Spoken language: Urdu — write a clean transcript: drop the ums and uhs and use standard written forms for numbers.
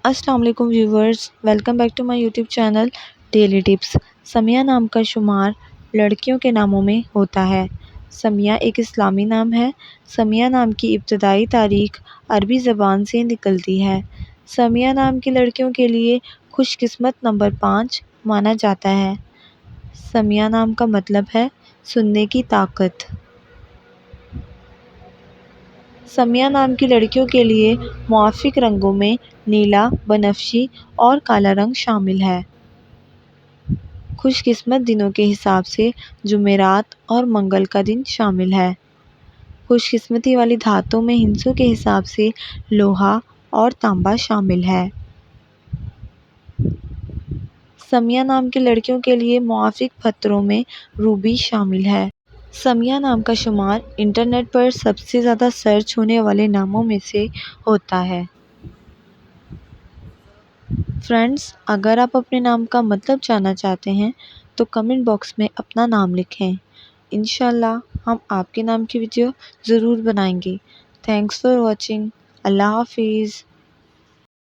السلام علیکم viewers, welcome back to my YouTube channel daily tips. Sumaiya نام کا شمار لڑکیوں کے ناموں میں ہوتا ہے۔ سمیہ ایک اسلامی نام ہے۔ سمیہ نام کی ابتدائی تاریخ عربی زبان سے نکلتی ہے۔ سمیہ نام کی لڑکیوں کے لیے خوش قسمت نمبر 5 مانا جاتا ہے۔ سمیہ نام کا مطلب ہے سننے کی طاقت۔ سمیہ نام کی لڑکیوں کے لیے موافق رنگوں میں نیلا، بنفشی اور کالا رنگ شامل ہے۔ خوش قسمت دنوں کے حساب سے جمعرات اور منگل کا دن شامل ہے۔ خوش قسمتی والی دھاتوں میں ہندسوں کے حساب سے لوہا اور تانبا شامل ہے۔ سمیہ نام کی لڑکیوں کے لیے موافق پتھروں میں روبی شامل ہے۔ سمیہ نام کا شمار انٹرنیٹ پر سب سے زیادہ سرچ ہونے والے ناموں میں سے ہوتا ہے۔ فرینڈز، اگر آپ اپنے نام کا مطلب جاننا چاہتے ہیں تو کمنٹ باکس میں اپنا نام لکھیں۔ انشاءاللہ ہم آپ کے نام کی ویڈیو ضرور بنائیں گے۔ Thanks for watching. اللہ حافظ۔